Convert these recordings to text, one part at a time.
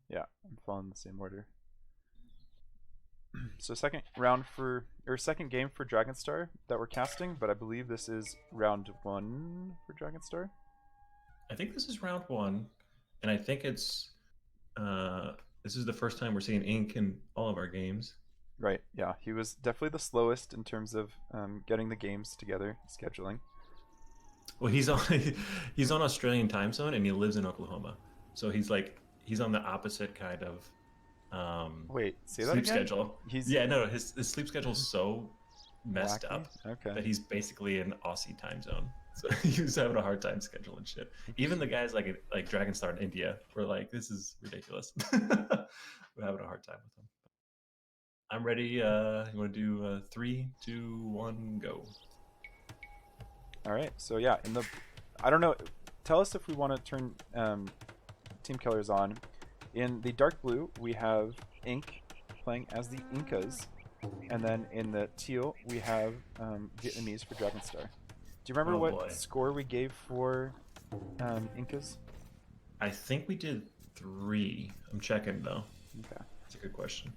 Yeah, I'm following the same order. So second round for, or second game for Dragonstar that we're casting, but I believe this is round 1 for Dragonstar. I think this is round 1, and I think it's this is the first time we're seeing ink in all of our games. Right, yeah. He was definitely the slowest in terms of getting the games together, scheduling. Well, he's on he's on Australian time zone, and he lives in Oklahoma, so he's on the opposite kind of Wait, say that sleep again? schedule. He's Yeah, no, his sleep schedule is so messed wacky? up Okay. that he's basically in Aussie time zone. So he's having a hard time scheduling shit. Even the guys like Dragonstar in India were like, "This is ridiculous." We're having a hard time with him. I'm ready. You want to do 3, 2, 1, go? Alright, so yeah, in the, I don't know, tell us if we want to turn team killers on. In the dark blue, we have Ink playing as the Incas, and then in the teal, we have Vietnamese for Dragonstar. Do you remember Oh what boy. score we gave for Incas? I think we did 3. I'm checking though. Okay. That's a good question.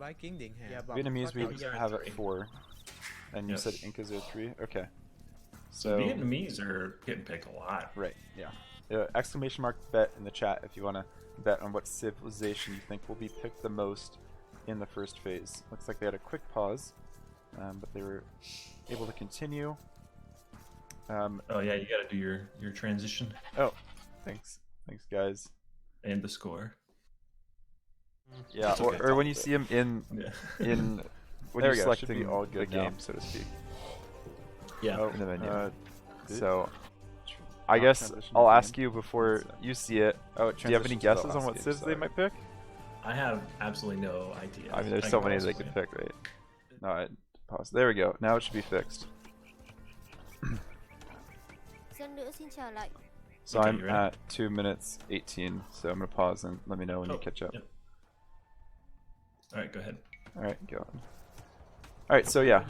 Vietnamese we These are have at three. 4, and you Yes. said Incas are 3? Okay. So So, Vietnamese are getting picked a lot. right, yeah. Exclamation mark bet in the chat if you want to bet on what civilization you think will be picked the most in the first phase. Looks like they had a quick pause, but they were able to continue. Oh yeah, you got to do your transition Oh, thanks, guys. and the score. Yeah, It's okay. or when you see them Yeah. in when There you're we go. Should selecting be all the good game, now. so to speak. Yeah. Oh, in the menu. so I Not guess transition I'll to ask game. you before you see it. Oh, it Do you have any transitions to the guesses on last what game, civs they sorry. might pick? I have absolutely no idea. I mean, there's I so can many pause they for could you. pick, right? No, I pause. There we go. Now it should be fixed. So Okay, I'm you ready? at 2 minutes 18, so I'm gonna pause and let me know when you Oh, catch up. yep. All right, go ahead. All right, go. All right, so yeah,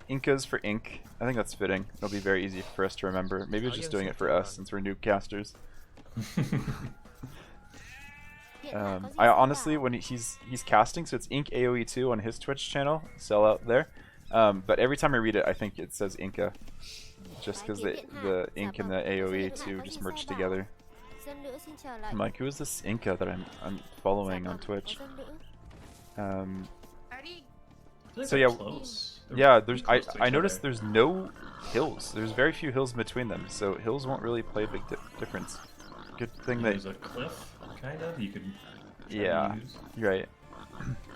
Incas for ink. I think that's fitting. It'll be very easy for us to remember. Maybe it's just doing it for us since we're new casters. I honestly, when he's casting, so it's Ink AoE2 on his Twitch channel, sell out there. But every time I read it, I think it says Inca, just because the Ink and the AoE2 just merged together. I'm like, who is this Inca that I'm following on Twitch? So yeah, Close. They're yeah. pretty There's close to I each noticed other. there's no hills. There's very few hills between them, so hills won't really play a big difference. Good thing that There's a cliff, kind of. You could. try to yeah, use. you're right.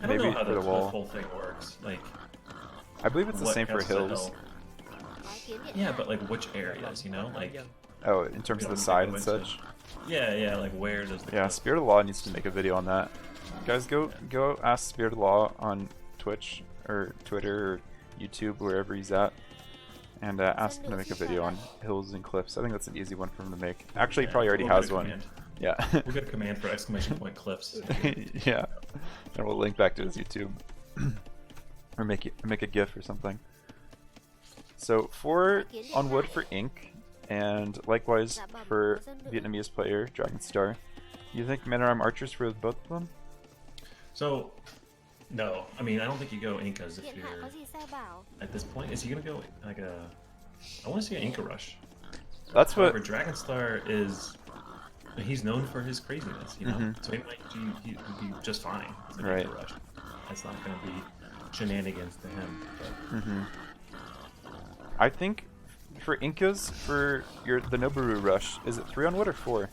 I don't Maybe know how for the the wall. whole thing works. Like, I believe it's the what same for counts as a hills. hill. Yeah, but like which areas? You know, like. Oh, in terms we of the don't side go and into- such. Yeah. Like where does the. Yeah, cliff- Spirit of Law needs to make a video on that. Guys, go ask Spirit of Law on Twitch or Twitter or YouTube, wherever he's at, and ask him to make a video on hills and cliffs. I think that's an easy one for him to make. Actually, he probably already We'll get has a one. command. Yeah. We'll get a command for exclamation point cliffs. Yeah, and we'll link back to his YouTube, or make a GIF or something. So 4 on wood for Ink, and likewise for Vietnamese player Dragonstar. You think men at arm archers for both of them? So, no. I mean, I don't think you go Incas if you're at this point. Is he gonna go like a? I want to see an Inca rush. That's what. However, Dragonstar is. He's known for his craziness, you know. Mhm. So he might he'd be just fine. With an Right. Inca rush. That's not gonna be shenanigans to him. But I think for Incas for the Noboru rush, is it 3 on wood or 4?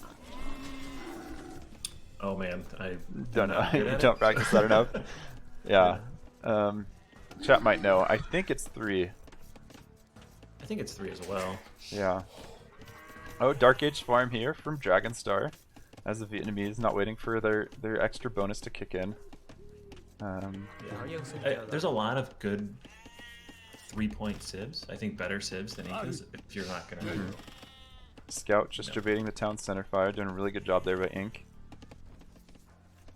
oh man, I Don't know. not good You at don't it. practice that enough. Yeah. Chat might know. I think it's 3. I think it's 3 as well. Yeah. Oh, Dark Age farm here from Dragonstar, as the Vietnamese not waiting for their extra bonus to kick in. There's a lot of good 3-point sieves. I think better sieves than Incas if you're not gonna. Scout just Yeah. debating the town center fire, doing a really good job there by Ink.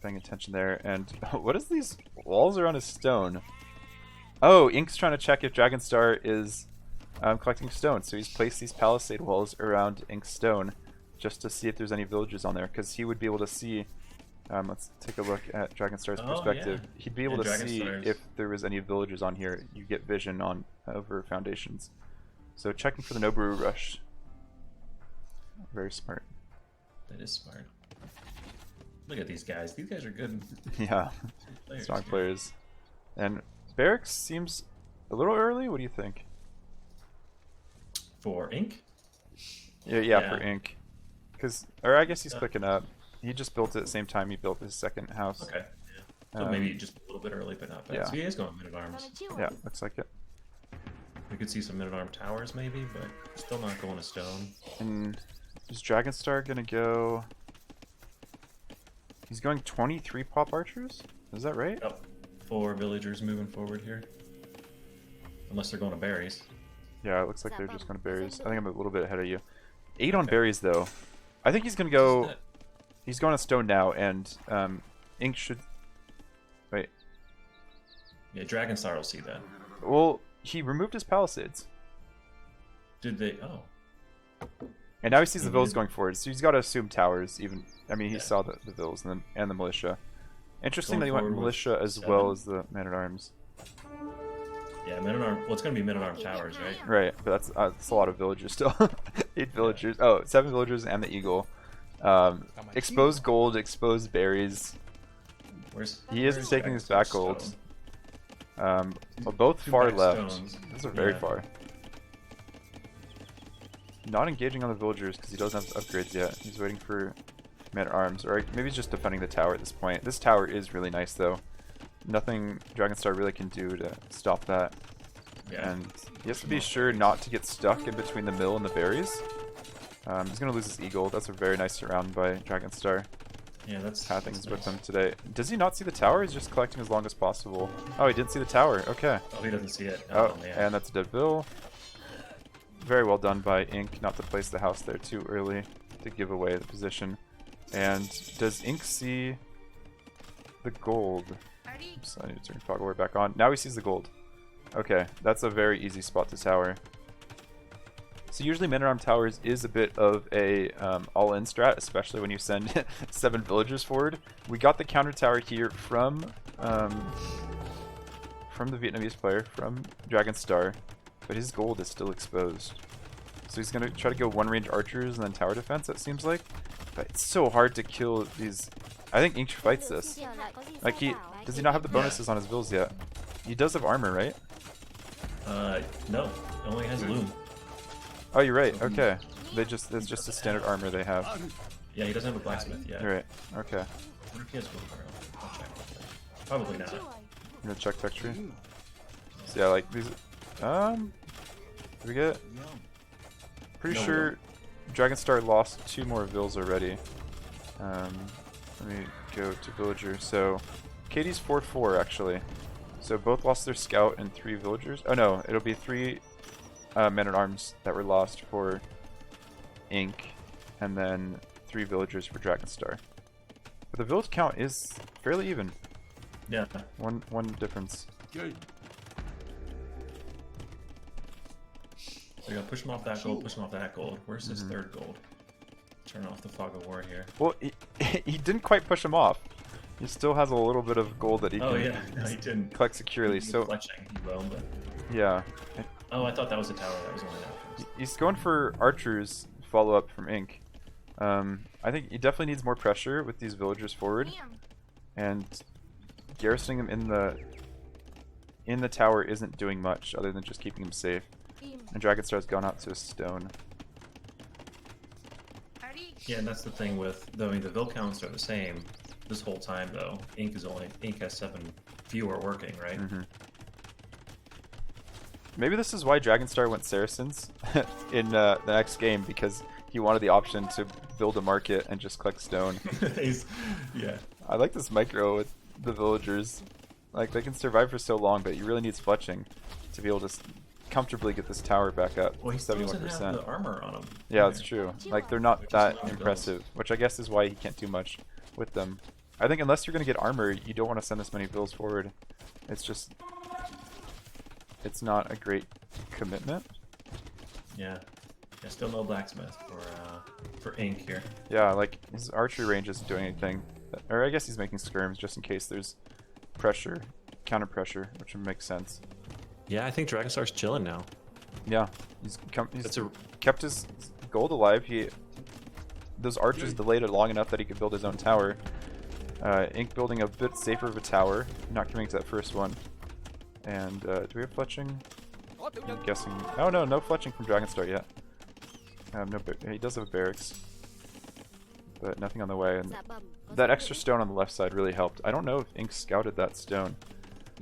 Paying attention there, and what is these walls around his stone? Oh, Ink's trying to check if Dragonstar is collecting stone, so he's placed these palisade walls around Ink's stone just to see if there's any villages on there, because he would be able to see. Let's take a look at Dragonstar's perspective. Yeah. He'd be able to see Dragonstar's. if there was any villages on here. You get vision on over foundations. So checking for the Noboru rush. Very smart. That is smart. Look at these guys. These guys are good. Yeah, strong players. And Barracks seems a little early. What do you think? For Ink? Yeah, for Ink. Or I guess he's clicking up. He just built it at the same time he built his second house. Okay. Yeah. So maybe just a little bit early, but not bad. Yeah. So he is going men-at-arms. Yeah, looks like it. We could see some men-at-arm towers maybe, but still not going to stone. And is Dragonstar gonna go? He's going 23 pop archers? Is that right? Yep. 4 villagers moving forward here. Unless they're going to berries. Yeah, it looks like they're just going to berries. I think I'm a little bit ahead of you. 8 on berries though. I think he's gonna go. He's going to stone now, and Ink should. Wait. Yeah, Dragonstar will see that. Well, he removed his palisades. Did they? Oh. And now he sees the villas going forward, so he's got to assume towers. Even, I mean, he saw the villas and the militia. Interesting that he went militia as well as the men-at-arms. Yeah, men-at-arm. Well, it's gonna be men-at-arm towers, right? Right, but that's a lot of villagers still. 8 villagers. Oh, 7 villagers and the eagle. Exposed gold, exposed berries. He is taking his back gold. Well, both far left. Those are very far. Not engaging on the villagers because he doesn't have upgrades yet. He's waiting for men-at-arms, or maybe he's just defending the tower at this point. This tower is really nice though. Nothing Dragonstar really can do to stop that. Yeah. And he has to be sure not to get stuck in between the mill and the berries. He's going to lose his eagle. That's a very nice surround by Dragonstar. Yeah, that's How things nice. with him today. Does he not see the tower? He's just collecting as long as possible. Oh, he didn't see the tower. Okay. Oh, he doesn't see it. Oh, and that's a dead bill. Very well done by Ink not to place the house there too early to give away the position. And does Ink see the gold? Oops, I need to turn toggle back on. Now he sees the gold. Okay, that's a very easy spot to tower. So usually men-at-arm towers is a bit of a all-in strat, especially when you send 7 villagers forward. We got the counter tower here from the Vietnamese player, from Dragonstar, but his gold is still exposed. So he's gonna try to go one-range archers and then tower defense, it seems like. But it's so hard to kill these. I think Ink fights this. Like does he not have the bonuses on his vills yet? He does have armor, right? No, it only has loom. Oh, you're right. Okay, it's just a standard armor they have. Yeah, he doesn't have a blacksmith yet. You're right. Okay. I wonder if he has wheelbarrow. I'll check. Probably not. I'm gonna check tech tree. So yeah, like these. Did we get? Pretty sure Dragonstar lost 2 more vills already. Let me go to villager. So Katie's 4-4 actually. So both lost their scout and 3 villagers. Oh no, it'll be 3 men-at-arms that were lost for Ink, and then 3 villagers for Dragonstar. But the village count is fairly even. Yeah. One difference. So you gotta push him off that gold, push him off that gold. Where's his 3rd gold? Turn off the fog of war here. Well, he didn't quite push him off. He still has a little bit of gold that he can no, he didn't. collect securely. So Fletching, he will, but... yeah, Oh, I thought that was a tower. That was only that. he's going for archers follow up from Ink. I think he definitely needs more pressure with these villagers forward, and garrisoning them in the tower isn't doing much other than just keeping him safe. And Dragonstar's gone out to a stone. Yeah, and that's the thing with the vill counts are the same this whole time though. Ink has 7 fewer working, right? Maybe this is why Dragonstar went Saracens in the next game, because he wanted the option to build a market and just collect stone. Yeah. I like this micro with the villagers. Like, they can survive for so long, but he really needs fletching to be able to comfortably get this tower back up. Well, he still 71%. doesn't have the armor on him. Yeah, that's true. Like, they're not that impressive, which I guess is why he can't do much with them. I think unless you're going to get armor, you don't want to send this many vills forward. It's just... it's not a great commitment. Yeah. Yeah, still no blacksmith for Ink here. Yeah, like his archery range isn't doing anything. Or I guess he's making skirms just in case there's pressure, counter pressure, which would make sense. Yeah, I think Dragonstar's chilling now. Yeah, he's kept his gold alive. Those archers delayed it long enough that he could build his own tower. Ink building a bit safer of a tower, not committing to that first one. And do we have fletching? I'm guessing. Oh no, no fletching from Dragonstar yet. No, he does have barracks, but nothing on the way. And that extra stone on the left side really helped. I don't know if Ink scouted that stone.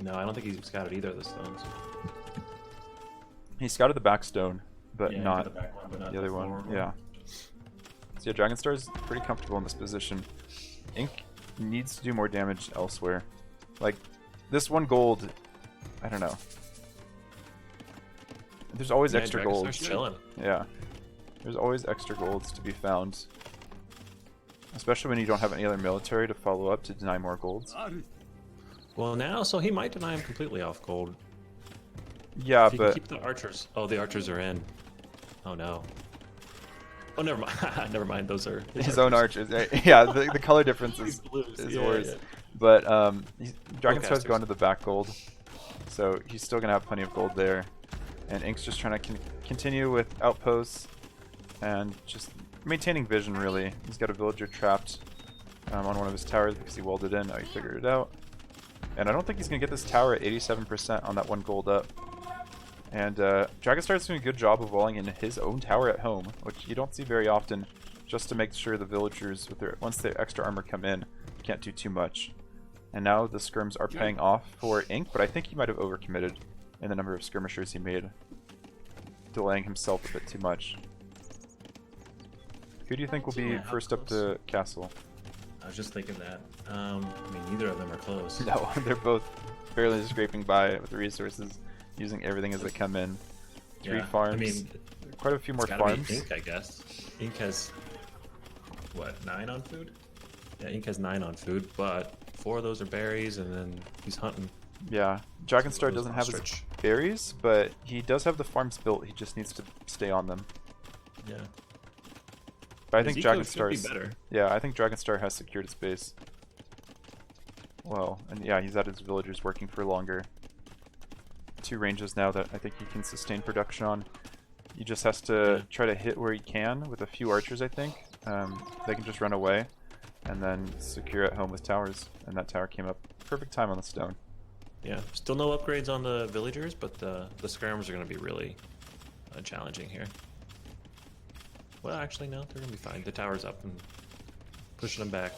No, I don't think he scouted either of the stones. He scouted the back stone, but yeah, not the back one, but not the other one. Yeah. So yeah, Dragonstar is pretty comfortable in this position. Ink needs to do more damage elsewhere. Like, this one gold, I don't know. There's always extra golds. Chilling. Yeah. There's always extra golds to be found. Especially when you don't have any other military to follow up to deny more golds. Well, now, so he might deny him completely off gold. Yeah, if he can keep the archers. Oh, the archers are in. Oh no. Oh, never mind. Never mind. Those are his own archers. Yeah, the color difference is worse. Yeah. But Dragonstar's going to the back gold, so he's still gonna have plenty of gold there. And Ink's just trying to continue with outposts and just maintaining vision. Really, he's got a villager trapped on one of his towers because he walled it in. Oh, he figured it out. And I don't think he's gonna get this tower at 87% on that one gold up. And Dragonstar's doing a good job of walling in his own tower at home, which you don't see very often, just to make sure the villagers, once their extra armor come in, can't do too much. And now the skirms are paying off for Ink, but I think he might have overcommitted in the number of skirmishers he made, delaying himself a bit too much. Who do you think will be first up to castle? I was just thinking that. I mean, neither of them are close. No, they're both barely scraping by with the resources, using everything as they come in. 3 farms. I mean, quite a few more farms. Ink, I guess. Ink has what, 9 on food? Yeah, Ink has 9 on food, but 4 of those are berries, and then he's hunting. Yeah, Dragonstar doesn't have his berries, but he does have the farms built. He just needs to stay on them. Yeah. But I think Dragonstar's better. Yeah, I think Dragonstar has secured his base. Well, and yeah, he's had his villagers working for longer. 2 ranges now that I think he can sustain production on. He just has to try to hit where he can with a few archers, I think. They can just run away and then secure at home with towers. And that tower came up perfect time on the stone. Yeah, still no upgrades on the villagers, but the skirms are going to be really challenging here. Well, actually, no, they're going to be fine. The tower's up and pushing them back.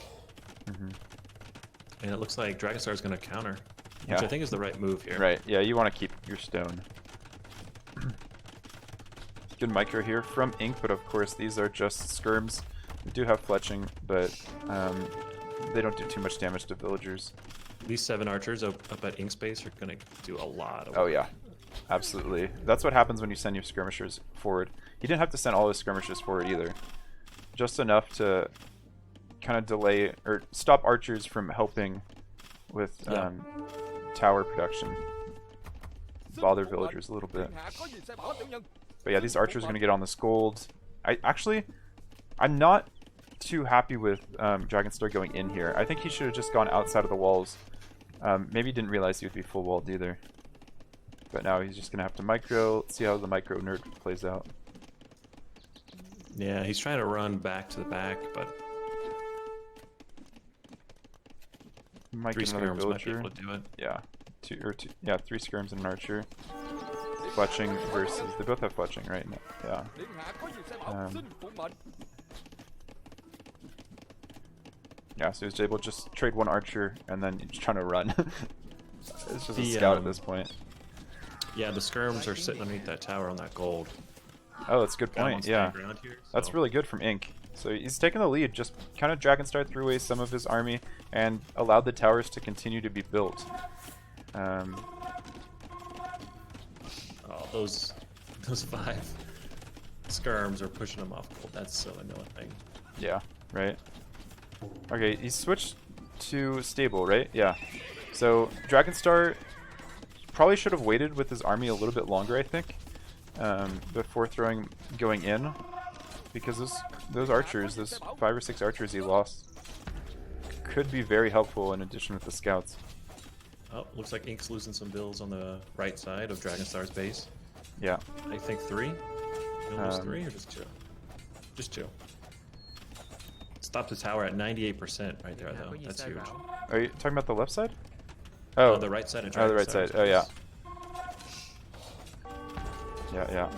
And it looks like Dragonstar is going to counter, which I think is the right move here. Right, yeah, you want to keep your stone. Good micro here from Ink, but of course these are just skirms. They do have fletching, but they don't do too much damage to villagers. These 7 archers up at Ink's base are going to do a lot of work. Oh yeah, absolutely. That's what happens when you send your skirmishers forward. He didn't have to send all his skirmishers forward either. Just enough to kind of delay or stop archers from helping with tower production. Bother villagers a little bit. But yeah, these archers are going to get on this gold. I'm not too happy with Dragonstar going in here. I think he should have just gone outside of the walls. Maybe didn't realize he would be full walled either. But now he's just going to have to micro. Let's see how the micro nerd plays out. Yeah, he's trying to run back to the back, but might 3 get another skirms might be able to do it. Yeah, 3 skirms and an archer. Fletching versus, they both have fletching, right? Yeah. Yeah, so he's able to just trade 1 archer and then he's trying to run. It's just a scout at this point. Yeah, the skirms are sitting underneath that tower on that gold. Oh, that's a good point. Yeah, here, so. That's really good from Ink. So he's taking the lead, just kind of Dragonstar threw away some of his army and allowed the towers to continue to be built. Oh, those 5 skirms are pushing them off gold. That's so annoying. Yeah, right. Okay, he switched to stable, right? Yeah. So Dragonstar probably should have waited with his army a little bit longer, I think. before going in, because those archers, those 5 or 6 archers he lost, could be very helpful in addition with the scouts. Oh, looks like Ink's losing some bills on the right side of Dragonstar's base. Yeah. I think 3. Almost 3 or just 2? Just 2. Stopped the tower at 98% right there, though. That's huge. Are you talking about the left side? Oh, the right side of Dragonstar. Oh, the right side. Oh, yeah. Yeah.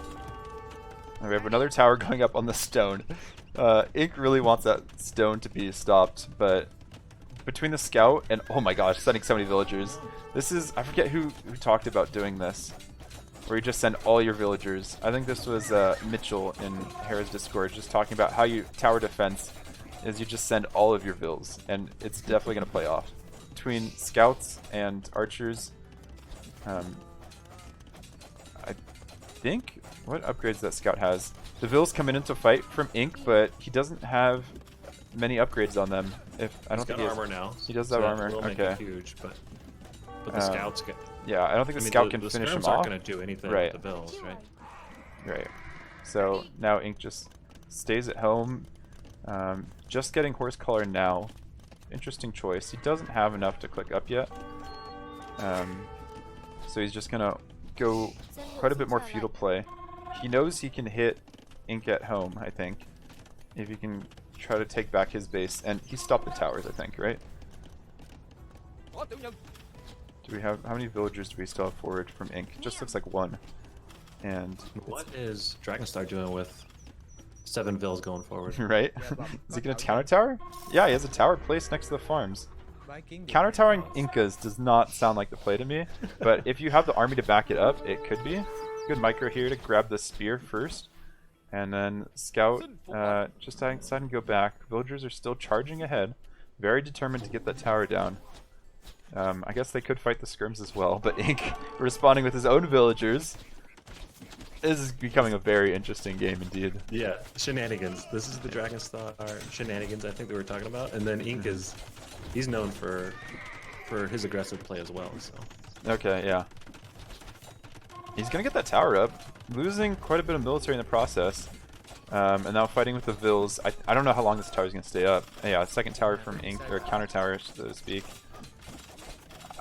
We have another tower going up on the stone. Ink really wants that stone to be stopped, but between the scout and, oh my gosh, sending so many villagers. This is, I forget who talked about doing this, where you just send all your villagers. I think this was Mitchell in Hera's Discord, just talking about how you tower defense is you just send all of your vills, and it's definitely going to play off. Between scouts and archers, I think, what upgrades that scout has? The vills come in to fight from Ink, but he doesn't have many upgrades on them. I don't think he has armor now. He does have armor. Will make okay. it huge, but the scouts get. Yeah, I don't think the scout can finish him off. Aren't going to do anything with the vills, right? Right. So now Ink just stays at home. Just getting horse color now. Interesting choice. He doesn't have enough to click up yet. So he's just gonna go quite a bit more feudal play. He knows he can hit Ink at home, I think, if he can try to take back his base. And he stopped the towers, I think, right? Do we have, how many villagers do we still have forward from Ink? It just looks like 1. And what is Dragonstar doing with 7 vills going forward? Right? Is he gonna counter tower? Yeah, he has a tower placed next to the farms. Counter towering Incas does not sound like the play to me, but if you have the army to back it up, it could be. Good micro here to grab the spear first, and then scout just deciding to go back. Villagers are still charging ahead, very determined to get that tower down. I guess they could fight the scrims as well, but Ink responding with his own villagers. This is becoming a very interesting game indeed. Yeah, shenanigans. This is the Dragonstar shenanigans I think they were talking about, and then Ink he's known for his aggressive play as well. So. Okay, yeah. He's gonna get that tower up, losing quite a bit of military in the process, and now fighting with the vills. I don't know how long this tower is gonna stay up. Yeah, second tower from Ink, or counter tower, so to speak.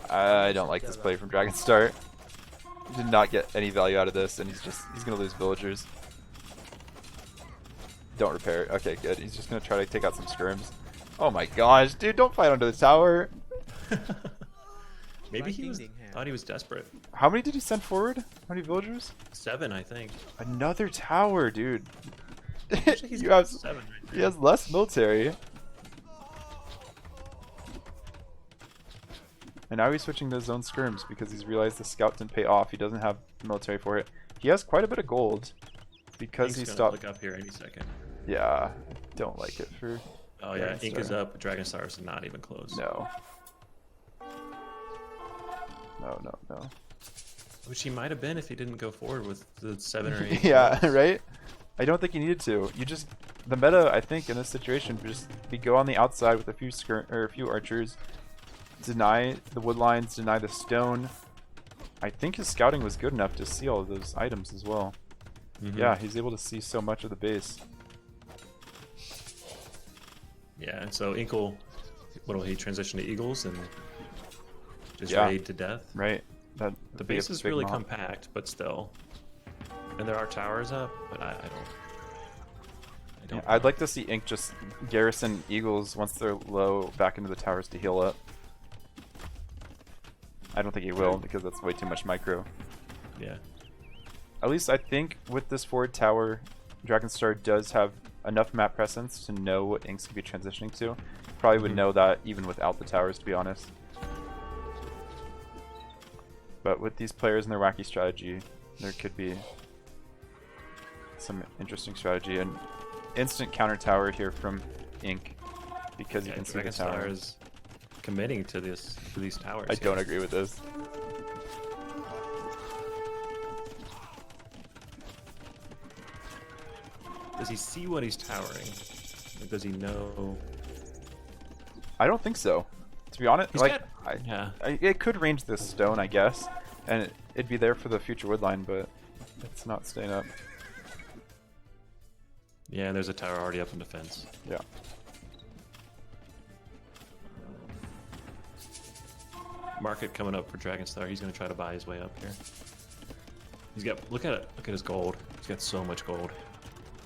I don't like this play from Dragonstar. Did not get any value out of this, and he's gonna lose villagers. Don't repair it. Okay, good. He's just gonna try to take out some skirms. Oh my gosh, dude! Don't fight under the tower. Maybe he thought he was desperate. How many did he send forward? How many villagers? 7, I think. Another tower, dude. He's got 7 right there. He has less military. And now he's switching to zone skirms because he's realized the scout didn't pay off. He doesn't have the military for it. He has quite a bit of gold because he stopped. Look up here any second. Yeah, don't like it for. Oh yeah, Ink is up. Dragonstar is not even close. No. No. Which he might have been if he didn't go forward with the 7 or 8. Yeah, right. I don't think he needed to. The meta, I think, in this situation, just be go on the outside with a few archers. Deny the wood lines, deny the stone. I think his scouting was good enough to see all of those items as well. Yeah, he's able to see so much of the base. Yeah, and so Ink will he transition to Eagles and just raid to death? Right. The base is really compact, but still. And there are towers up, but I don't. I'd like to see Ink just garrison Eagles once they're low back into the towers to heal up. I don't think he will because that's way too much micro. Yeah. At least I think with this forward tower, Dragonstar does have enough map presence to know what Ink's could be transitioning to. Probably would know that even without the towers, to be honest. But with these players and their wacky strategy, there could be some interesting strategy. And instant counter tower here from Ink because you can see the tower. Is committing to these towers. I don't agree with this. Does he see what he's towering? Or does he know? I don't think so. To be honest, yeah, it could range this stone, I guess, and it'd be there for the future woodline, but It's not staying up. Yeah, and there's a tower already up in defense. Yeah. Market coming up for Dragonstar. He's gonna try to buy his way up here. He's got look at it. Look at his gold. He's got so much gold.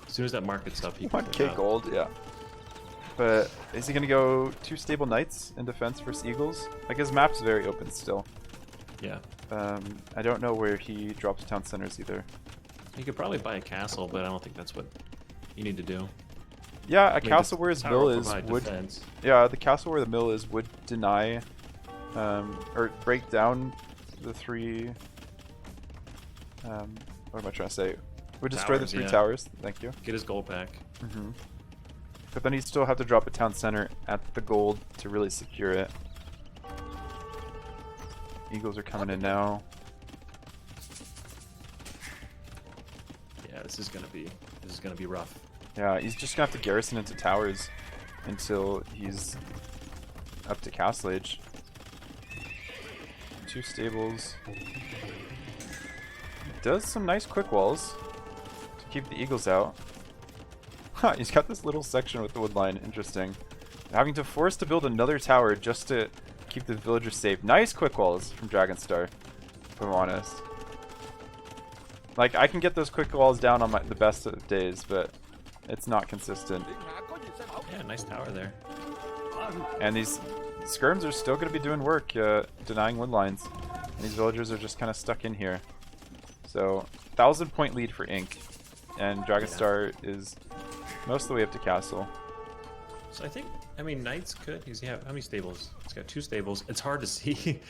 As soon as that market's up, he can 1k gold, yeah. But is he gonna go 2 stable knights in defense versus eagles? Like his map's very open still. Yeah. I don't know where he drops town centers either. He could probably buy a castle, but I don't think that's what you need to do. Yeah, a castle where his mill is would. Defense. Yeah, the castle where the mill is would deny, or break down the 3. What am I trying to say? Would destroy the 3 towers. Thank you. Get his gold back. But then he'd still have to drop a town center at the gold to really secure it. Eagles are coming in now. Yeah, this is gonna be rough. Yeah, he's just gonna have to garrison into towers until he's up to castle age. 2 stables. Does some nice quick walls to keep the eagles out. Huh, he's got this little section with the wood line. Interesting. Having to force to build another tower just to keep the villagers safe. Nice quick walls from Dragonstar, if I'm honest. Like, I can get those quick walls down on the best of days, but it's not consistent. Yeah, nice tower there. And these skirms are still going to be doing work, denying wood lines. And these villagers are just kind of stuck in here. So, 1,000-point lead for Inc. And Dragonstar is most of the way up to castle. So I mean, knights could. How many stables? He's got 2 stables. It's hard to see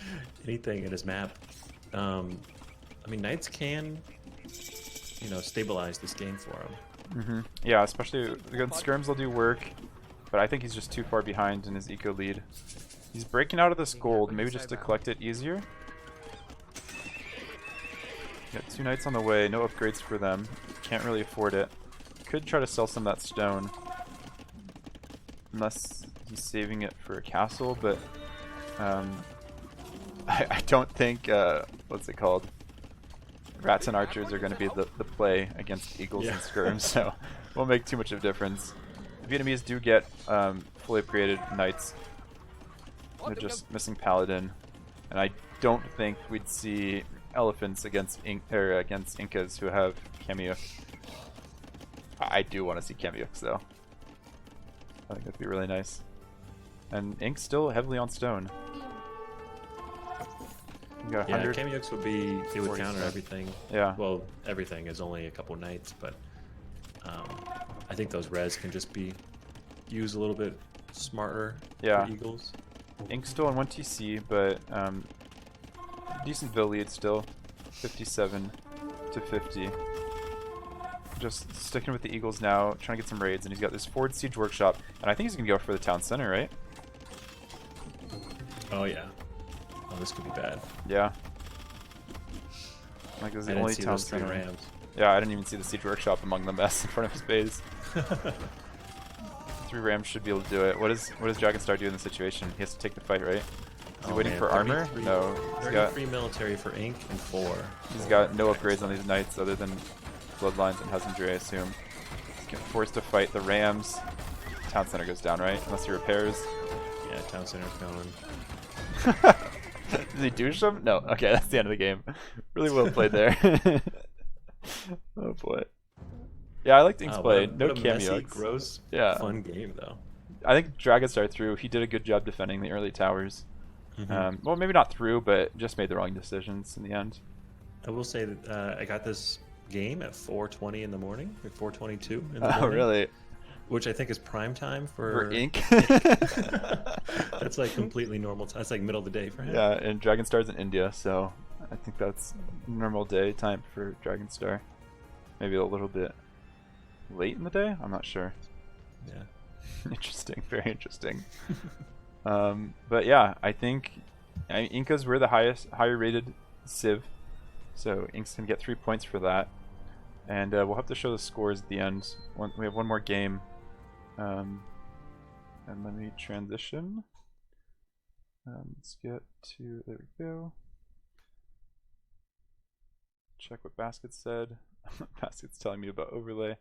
anything in his map. I mean, knights can, stabilize this game for him. Yeah, especially against skirms will do work, but I think he's just too far behind in his eco lead. He's breaking out of this gold, maybe just to collect it easier. Got 2 knights on the way, no upgrades for them. Can't really afford it. Could try to sell some of that stone. Unless he's saving it for a castle, but I don't think, what's it called? Rats and archers are going to be the play against eagles and skirms, so it won't make too much of a difference. The Vietnamese do get fully upgraded knights. They're just missing paladin, and I don't think we'd see elephants against Incas who have Cameo. I do want to see Cameo though. I think that'd be really nice. And Ink's still heavily on stone. You got 100. Yeah, Cameo would counter everything. Yeah. Well, everything is only a couple knights, but I think those res can just be used a little bit smarter for eagles. Ink's still on 1 TC, but decent vill lead still. 57 to 50. Just sticking with the eagles now, trying to get some raids, and he's got this forward siege workshop, and I think he's gonna go for the town center, right? Oh yeah. Oh, this could be bad. Yeah. Like, this is the only town center. Rams. Yeah, I didn't even see the siege workshop among the mess in front of his base. 3 rams should be able to do it. What does Dragonstar do in this situation? He has to take the fight, right? Is he waiting for armor? No. 33 military for Ink and 4. He's got no upgrades on these knights other than bloodlines and husbandry, I assume. He's getting forced to fight the rams. Town center goes down, right? Unless he repairs. Yeah, town center's going. Does he douche him? No. Okay, that's the end of the game. Really well played there. Oh boy. Yeah, I liked Ink's play. No cameos. Gross, fun game though. I think Dragonstar through. He did a good job defending the early towers. Well, maybe not through, but just made the wrong decisions in the end. I will say that I got this game at 4:20 in the morning, or 4:22 in the morning. Oh, really? Which I think is prime time for Ink. That's like completely normal time. It's like middle of the day for him. Yeah, and Dragonstar's in India, so I think that's normal day time for Dragonstar. Maybe a little bit late in the day? I'm not sure. Yeah. Interesting, very interesting. But yeah, I think Incas were the higher rated civ, so Inks can get 3 points for that. And we'll have to show the scores at the end. We have one more game. And let me transition. Let's get to, there we go. check what Basket's said. Basket's telling me about overlay.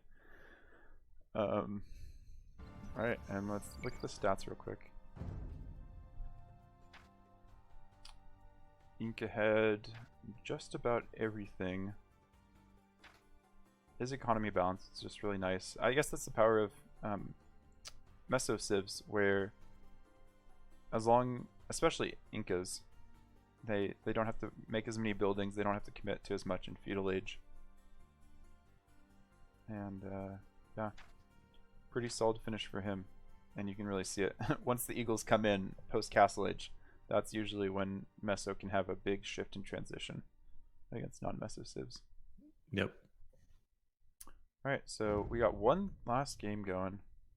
Alright, and let's look at the stats real quick. Ink ahead, just about everything. His economy balance is just really nice. I guess that's the power of Meso Civs, where especially Incas, they don't have to make as many buildings, they don't have to commit to as much in feudal age. And yeah, pretty solid finish for him. And you can really see it. Once the Eagles come in post-Castle Age, that's usually when Meso can have a big shift in transition against non-Meso Civs. Yep. Alright, so we got one last game going.